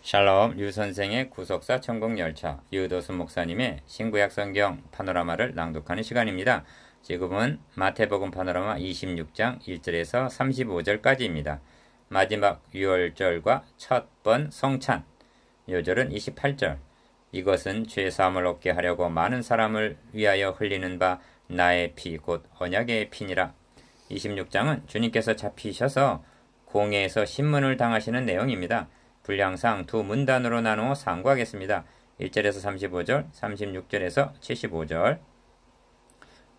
샬롬 류 선생의 구속사 천국열차 유도수 목사님의 신구약 성경 파노라마를 낭독하는 시간입니다. 지금은 마태복음 파노라마 26장 1절에서 35절까지입니다. 마지막 유월절과 첫 번 성찬 요절은 28절. 이것은 죄사함을 얻게 하려고 많은 사람을 위하여 흘리는 바 나의 피 곧 언약의 피니라. 26장은 주님께서 잡히셔서 공회에서 신문을 당하시는 내용입니다. 분량상 두 문단으로 나누어 상고하겠습니다. 1절에서 35절, 36절에서 75절.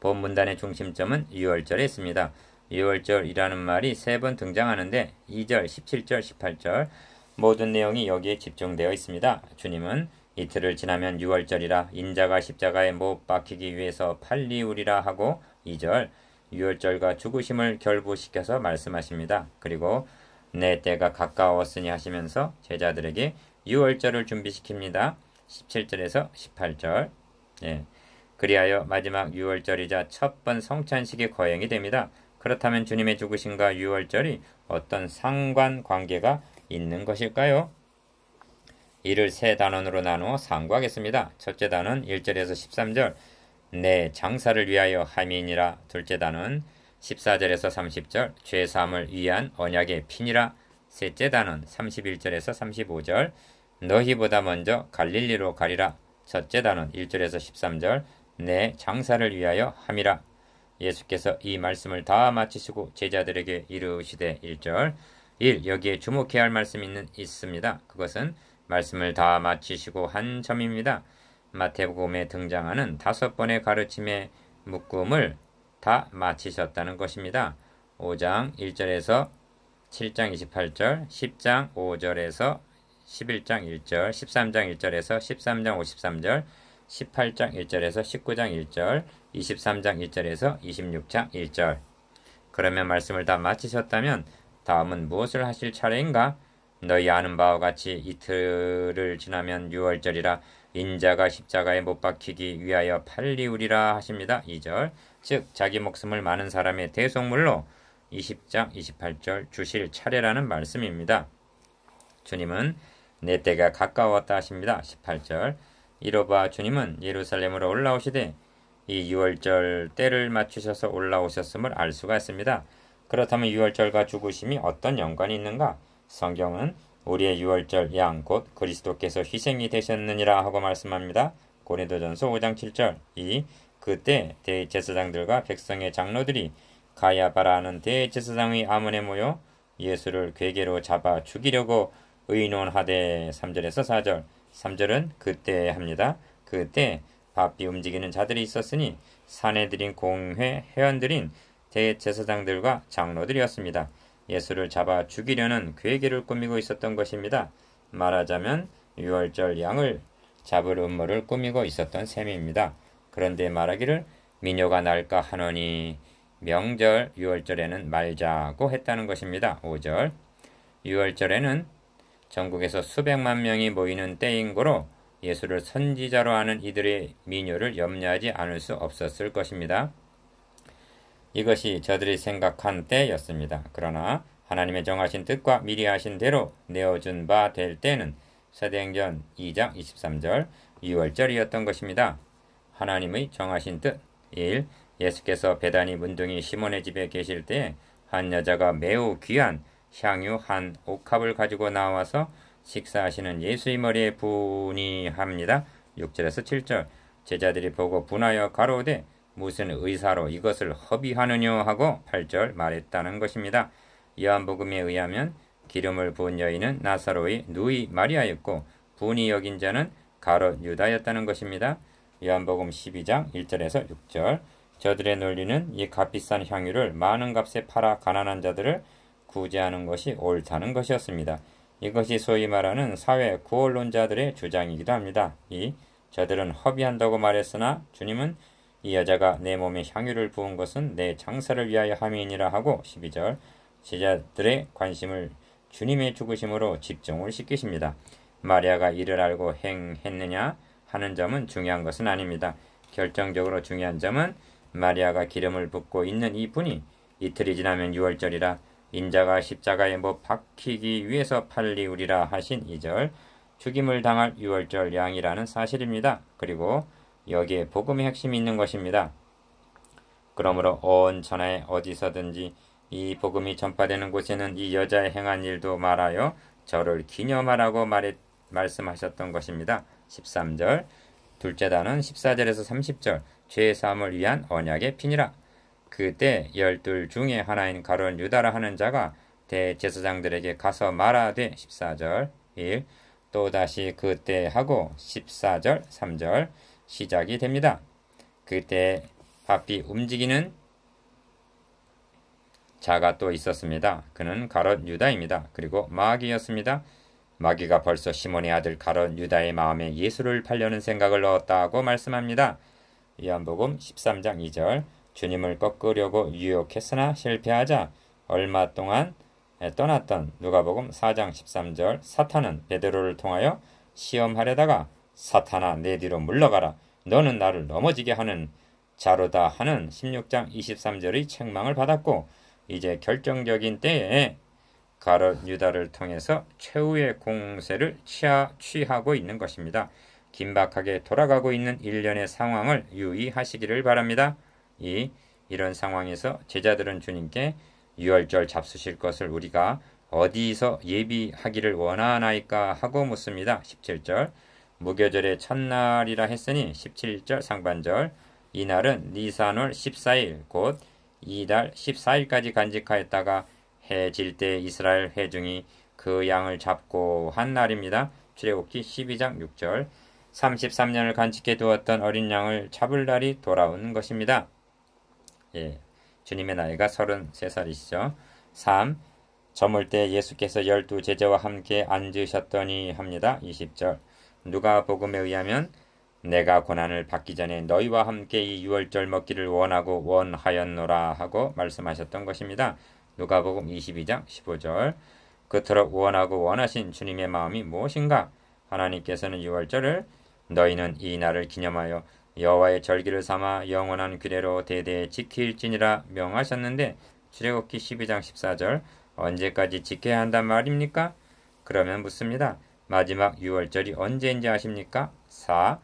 본 문단의 중심점은 유월절에 있습니다. 유월절이라는 말이 세 번 등장하는데 2절, 17절, 18절 모든 내용이 여기에 집중되어 있습니다. 주님은 이틀을 지나면 유월절이라 인자가 십자가에 못 박히기 위해서 팔리우리라 하고 2절 유월절과 죽으심을 결부시켜서 말씀하십니다. 그리고 내 때가 가까웠으니 하시면서 제자들에게 유월절을 준비시킵니다. 17절에서 18절. 그리하여 마지막 유월절이자 첫 번 성찬식의 거행이 됩니다. 그렇다면 주님의 죽으심과 유월절이 어떤 상관관계가 있는 것일까요? 이를 세 단원으로 나누어 상고하겠습니다. 첫째 단원 1절에서 13절 내 장사를 위하여 함이니라. 둘째 단원 14절에서 30절 죄사함을 위한 언약의 피니라. 셋째 단원 31절에서 35절 너희보다 먼저 갈릴리로 가리라. 첫째 단원 1절에서 13절 내 장사를 위하여 함이라. 예수께서 이 말씀을 다 마치시고 제자들에게 이르시되 1절 1. 여기에 주목해야 할 말씀이 있습니다. 그것은 말씀을 다 마치시고 한 점입니다. 마태복음에 등장하는 5번의 가르침의 묶음을 다 마치셨다는 것입니다. 5장 1절에서 7장 28절, 10장 5절에서 11장 1절, 13장 1절에서 13장 53절, 18장 1절에서 19장 1절, 23장 1절에서 26장 1절. 그러면 말씀을 다 마치셨다면 다음은 무엇을 하실 차례인가? 너희 아는 바와 같이 이틀을 지나면 유월절이라 인자가 십자가에 못 박히기 위하여 팔리우리라 하십니다. 2절 즉 자기 목숨을 많은 사람의 대속물로 20장 28절 주실 차례라는 말씀입니다. 주님은 내 때가 가까웠다 하십니다. 18절 이로봐 주님은 예루살렘으로 올라오시되 이 유월절 때를 맞추셔서 올라오셨음을 알 수가 있습니다. 그렇다면 유월절과 죽으심이 어떤 연관이 있는가? 성경은 우리의 유월절 양 곧 그리스도께서 희생이 되셨느니라 하고 말씀합니다. 고린도전서 5장 7절 그때 대제사장들과 백성의 장로들이 가야바라 하는 대제사장의 아문에 모여 예수를 궤계로 잡아 죽이려고 의논하되 3절에서 4절 3절은 그때 합니다. 그때 바삐 움직이는 자들이 있었으니 사내들인 공회 회원들인 대제사장들과 장로들이었습니다. 예수를 잡아 죽이려는 궤계를 꾸미고 있었던 것입니다. 말하자면 유월절 양을 잡을 음모를 꾸미고 있었던 셈입니다. 그런데 말하기를 민요가 날까 하노니 명절 유월절에는 말자고 했다는 것입니다. 5절 유월절에는 전국에서 수백만 명이 모이는 때인 고로 예수를 선지자로 하는 이들의 민요를 염려하지 않을 수 없었을 것입니다. 이것이 저들이 생각한 때였습니다. 그러나 하나님의 정하신 뜻과 미리 하신 대로 내어준 바 될 때는 사도행전 2장 23절 유월절이었던 것입니다. 하나님의 정하신 뜻 1. 예수께서 베다니 문둥이 시몬의 집에 계실 때 한 여자가 매우 귀한 향유 한 옥합을 가지고 나와서 식사하시는 예수의 머리에 부니 합니다. 6절에서 7절 제자들이 보고 분하여 가로되 무슨 의사로 이것을 허비하느냐 하고 8절 말했다는 것입니다. 요한복음에 의하면 기름을 부은 여인은 나사로의 누이 마리아였고 분이 여긴 자는 가롯 유다였다는 것입니다. 요한복음 12장 1절에서 6절 저들의 논리는 이 값비싼 향유를 많은 값에 팔아 가난한 자들을 구제하는 것이 옳다는 것이었습니다. 이것이 소위 말하는 사회 구원론자들의 주장이기도 합니다. 저들은 허비한다고 말했으나 주님은 이 여자가 내 몸에 향유를 부은 것은 내 장사를 위하여 함이니라 하고 12절 제자들의 관심을 주님의 죽으심으로 집중을 시키십니다. 마리아가 이를 알고 행했느냐 하는 점은 중요한 것은 아닙니다. 결정적으로 중요한 점은 마리아가 기름을 붓고 있는 이 분이 이틀이 지나면 유월절이라 인자가 십자가에 못 박히기 위해서 팔리우리라 하신 2절 죽임을 당할 유월절 양이라는 사실입니다. 그리고 여기에 복음의 핵심이 있는 것입니다. 그러므로 온 천하에 어디서든지 이 복음이 전파되는 곳에는 이 여자의 행한 일도 말하여 저를 기념하라고 말씀하셨던 것입니다. 13절 둘째 단은 14절에서 30절 죄 사함을 위한 언약의 피니라. 그때 12 중에 하나인 가룟 유다라 하는 자가 대제사장들에게 가서 말하되 14절 1 또다시 그때 하고 14절 3절 시작이 됩니다. 그때 바삐 움직이는 자가 또 있었습니다. 그는 가룟 유다입니다. 그리고 마귀였습니다. 마귀가 벌써 시몬의 아들 가룟 유다의 마음에 예수를 팔려는 생각을 넣었다고 말씀합니다. 요한복음 13장 2절 주님을 꺾으려고 유혹했으나 실패하자 얼마 동안 떠났던 누가복음 4장 13절 사탄은 베드로를 통하여 시험하려다가 사탄아 내 뒤로 물러가라 너는 나를 넘어지게 하는 자로다 하는 16장 23절의 책망을 받았고 이제 결정적인 때에 가룟 유다를 통해서 최후의 공세를 취하고 있는 것입니다. 긴박하게 돌아가고 있는 일련의 상황을 유의하시기를 바랍니다. 이런 상황에서 제자들은 주님께 유월절 잡수실 것을 우리가 어디서 예비하기를 원하나이까 하고 묻습니다. 17절 무교절의 첫날이라 했으니 17절 상반절 이날은 니산월 14일 곧 이달 14일까지 간직하였다가 해 질 때 이스라엘 회중이 그 양을 잡고 한 날입니다. 출애굽기 12장 6절 33년을 간직해 두었던 어린 양을 잡을 날이 돌아온 것입니다. 주님의 나이가 33살이시죠. 3. 저물 때 예수께서 12 제자와 함께 앉으셨더니 합니다. 20절 누가복음에 의하면 내가 고난을 받기 전에 너희와 함께 이 유월절 먹기를 원하고 원하였노라 하고 말씀하셨던 것입니다. 누가복음 22장 15절 그토록 원하고 원하신 주님의 마음이 무엇인가? 하나님께서는 유월절을 너희는 이 날을 기념하여 여호와의 절기를 삼아 영원한 규례로 대대에 지킬지니라 명하셨는데 출애굽기 12장 14절 언제까지 지켜야 한단 말입니까? 그러면 묻습니다. 마지막 유월절이 언제인지 아십니까? 4.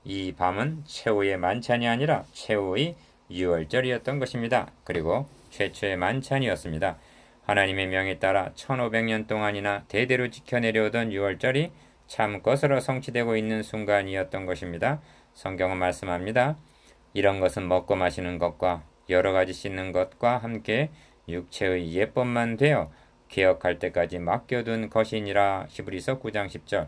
이 밤은 최후의 만찬이 아니라 최후의 유월절이었던 것입니다. 그리고 최초의 만찬이었습니다. 하나님의 명에 따라 1500년 동안이나 대대로 지켜내려오던 유월절이 참 것으로 성취되고 있는 순간이었던 것입니다. 성경은 말씀합니다. 이런 것은 먹고 마시는 것과 여러 가지 씻는 것과 함께 육체의 예법만 되어 개혁할 때까지 맡겨둔 것이니라. 히브리서 9장 10절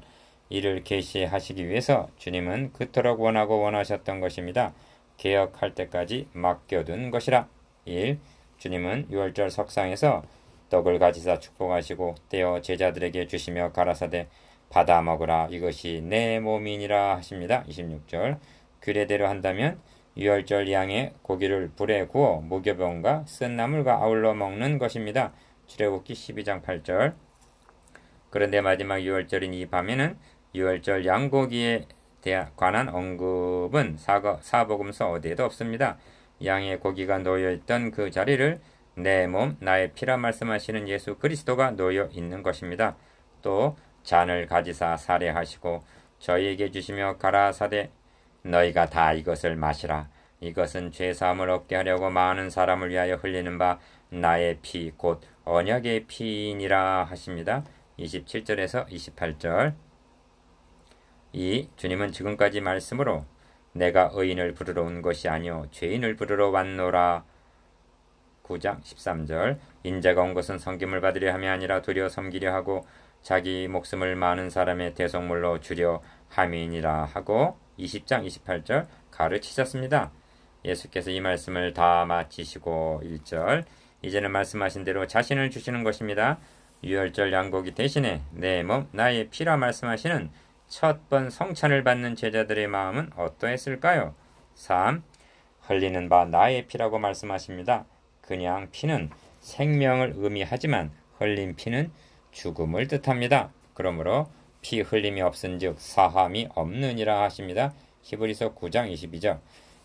이를 계시하시기 위해서 주님은 그토록 원하고 원하셨던 것입니다. 개혁할 때까지 맡겨둔 것이라. 1. 주님은 유월절 석상에서 떡을 가지사 축복하시고 떼어 제자들에게 주시며 가라사대 받아 먹으라 이것이 내 몸이니라 하십니다. 26절 규례대로 한다면 유월절 양의 고기를 불에 구워 무교병과 쓴 나물과 아울러 먹는 것입니다. 출애굽기 12장 8절 그런데 마지막 유월절인 이 밤에는 유월절 양고기에 관한 언급은 사복음서 어디에도 없습니다. 양의 고기가 놓여있던 그 자리를 내 몸 나의 피라 말씀하시는 예수 그리스도가 놓여 있는 것입니다. 또 잔을 가지사 살해하시고 저희에게 주시며 가라사대 너희가 다 이것을 마시라. 이것은 죄사함을 얻게 하려고 많은 사람을 위하여 흘리는 바 나의 피 곧 언약의 피니라 하십니다. 27절에서 28절 주님은 지금까지 말씀으로 내가 의인을 부르러 온 것이 아니요 죄인을 부르러 왔노라. 9장 13절 인자가 온 것은 섬김을 받으려 함이 아니라 도리어 섬기려 하고 자기 목숨을 많은 사람의 대속물로 주려 함이니라 하고 20장 28절 가르치셨습니다. 예수께서 이 말씀을 다 마치시고 1절 이제는 말씀하신 대로 자신을 주시는 것입니다. 유월절 양고기 대신에 내 몸 나의 피라 말씀하시는 첫 번 성찬을 받는 제자들의 마음은 어떠했을까요? 3. 흘리는 바 나의 피라고 말씀하십니다. 그냥 피는 생명을 의미하지만 흘린 피는 죽음을 뜻합니다. 그러므로 피 흘림이 없은즉 사함이 없느니라 하십니다. 히브리서 9장 22절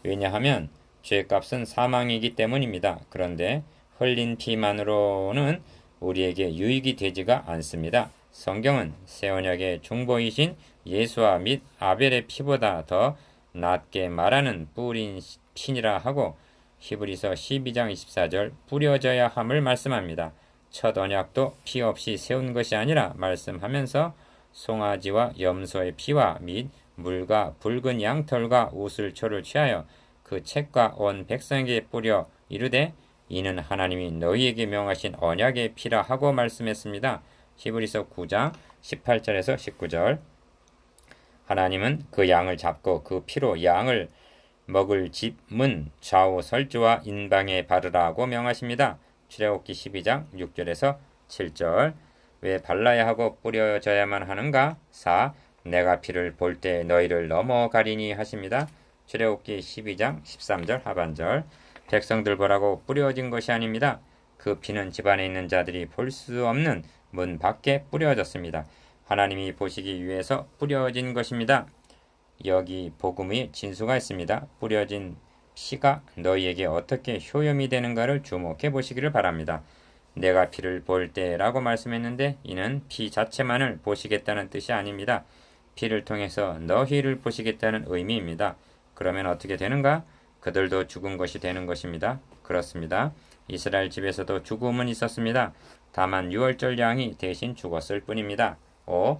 왜냐하면 죄값은 사망이기 때문입니다. 그런데 흘린 피만으로는 우리에게 유익이 되지가 않습니다. 성경은 새 언약의 중보이신 예수와 및 아벨의 피보다 더 낫게 말하는 뿌린 피니라 하고 히브리서 12장 24절 뿌려져야 함을 말씀합니다. 첫 언약도 피 없이 세운 것이 아니라 말씀하면서 송아지와 염소의 피와 및 물과 붉은 양털과 우슬초를 취하여 그 책과 온 백성에게 뿌려 이르되 이는 하나님이 너희에게 명하신 언약의 피라 하고 말씀했습니다. 히브리서 9장 18절에서 19절 하나님은 그 양을 잡고 그 피로 양을 먹을 집문 좌우 설주와 인방에 바르라고 명하십니다. 출애굽기 12장 6절에서 7절 왜 발라야 하고 뿌려져야만 하는가? 4. 내가 피를 볼 때 너희를 넘어가리니 하십니다. 출애굽기 12장 13절 하반절 백성들 보라고 뿌려진 것이 아닙니다. 그 피는 집안에 있는 자들이 볼 수 없는 문 밖에 뿌려졌습니다. 하나님이 보시기 위해서 뿌려진 것입니다. 여기 복음의 진수가 있습니다. 뿌려진 피가 너희에게 어떻게 효염이 되는가를 주목해 보시기를 바랍니다. 내가 피를 볼 때라고 말씀했는데 이는 피 자체만을 보시겠다는 뜻이 아닙니다. 피를 통해서 너희를 보시겠다는 의미입니다. 그러면 어떻게 되는가? 그들도 죽은 것이 되는 것입니다. 그렇습니다. 이스라엘 집에서도 죽음은 있었습니다. 다만 유월절 양이 대신 죽었을 뿐입니다. 5.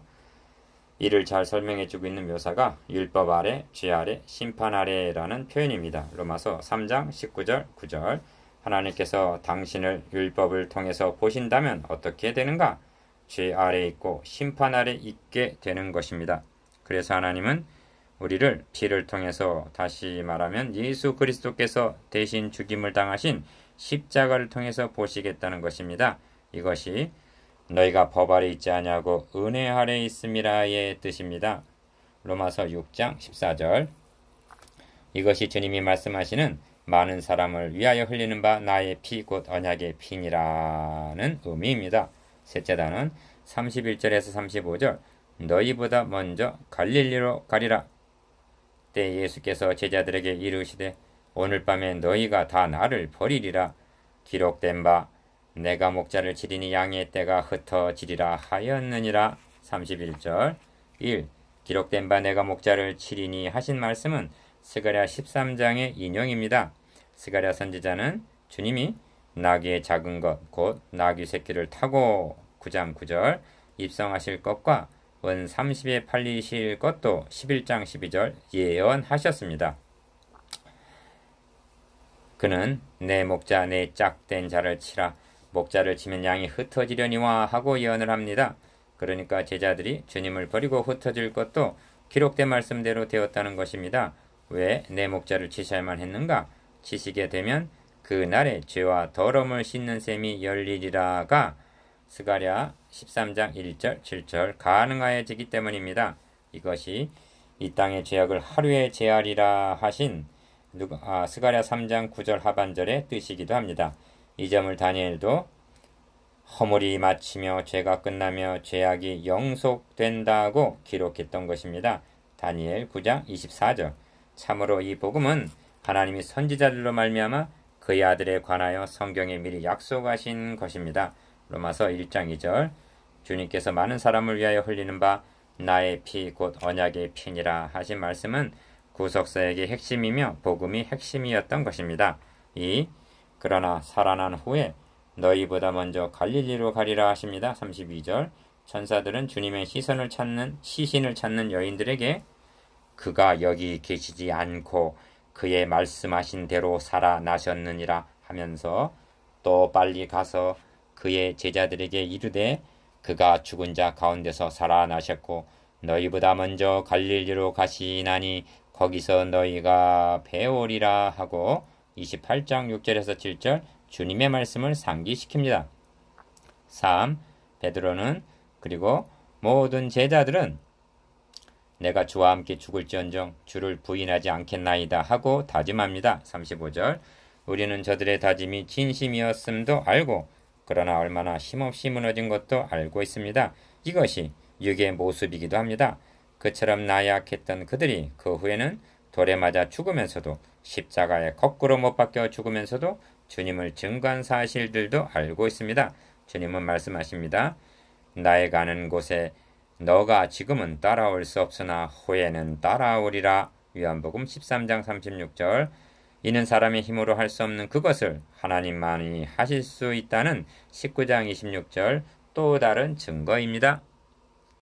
이를 잘 설명해주고 있는 묘사가 율법 아래, 죄 아래, 심판 아래라는 표현입니다. 로마서 3장 19절, 9절 하나님께서 당신을 율법을 통해서 보신다면 어떻게 되는가? 죄 아래 있고 심판 아래 있게 되는 것입니다. 그래서 하나님은 우리를 피를 통해서 다시 말하면 예수 그리스도께서 대신 죽임을 당하신 십자가를 통해서 보시겠다는 것입니다. 이것이 너희가 법 아래 있지 아니하고 은혜 아래 있음이라의 뜻입니다. 로마서 6장 14절 이것이 주님이 말씀하시는 많은 사람을 위하여 흘리는 바 나의 피 곧 언약의 피니라는 의미입니다. 셋째 단은 31절에서 35절 너희보다 먼저 갈릴리로 가리라. 때 예수께서 제자들에게 이르시되 오늘 밤에 너희가 다 나를 버리리라. 기록된 바 내가 목자를 치리니 양의 떼가 흩어지리라 하였느니라. 31절 1. 기록된 바 내가 목자를 치리니 하신 말씀은 스가랴 13장의 인용입니다. 스가랴 선지자는 주님이 나귀의 작은 것 곧 나귀 새끼를 타고 9장 9절 입성하실 것과 은 30에 팔리실 것도 11장 12절 예언하셨습니다. 그는 내 목자 내 짝된 자를 치라 목자를 치면 양이 흩어지려니와 하고 예언을 합니다. 그러니까 제자들이 주님을 버리고 흩어질 것도 기록된 말씀대로 되었다는 것입니다. 왜 내 목자를 치셔야만 했는가? 치시게 되면 그 날에 죄와 더러움을 씻는 셈이 열리리라가 스가랴 13장 1절 7절 가능하여지기 때문입니다. 이것이 이 땅의 죄악을 하루에 제하리라 하신 스가랴 3장 9절 하반절의 뜻이기도 합니다. 이 점을 다니엘도 허물이 마치며 죄가 끝나며 죄악이 영속된다고 기록했던 것입니다. 다니엘 9장 24절 참으로 이 복음은 하나님이 선지자들로 말미암아 그의 아들에 관하여 성경에 미리 약속하신 것입니다. 로마서 1장 2절 주님께서 많은 사람을 위하여 흘리는 바 나의 피 곧 언약의 피니라 하신 말씀은 구속사역의 핵심이며 복음이 핵심이었던 것입니다. 2. 그러나 살아난 후에 너희보다 먼저 갈릴리로 가리라 하십니다. 32절 천사들은 주님의 시신을 찾는 여인들에게 그가 여기 계시지 않고 그의 말씀하신 대로 살아나셨느니라 하면서 또 빨리 가서 그의 제자들에게 이르되 그가 죽은 자 가운데서 살아나셨고 너희보다 먼저 갈릴리로 가시나니 거기서 너희가 배우리라 하고 28장 6절에서 7절 주님의 말씀을 상기시킵니다. 3. 베드로는 그리고 모든 제자들은 내가 주와 함께 죽을지언정 주를 부인하지 않겠나이다 하고 다짐합니다. 35절 우리는 저들의 다짐이 진심이었음도 알고 그러나 얼마나 힘없이 무너진 것도 알고 있습니다. 이것이 육의 모습이기도 합니다. 그처럼 나약했던 그들이 그 후에는 돌에 맞아 죽으면서도 십자가에 거꾸로 못 박혀 죽으면서도 주님을 증거한 사실들도 알고 있습니다. 주님은 말씀하십니다. 나의 가는 곳에 너가 지금은 따라올 수 없으나 후에는 따라오리라. 요한복음 13장 36절. 이는 사람의 힘으로 할 수 없는 그것을 하나님만이 하실 수 있다는 19장 26절 또 다른 증거입니다.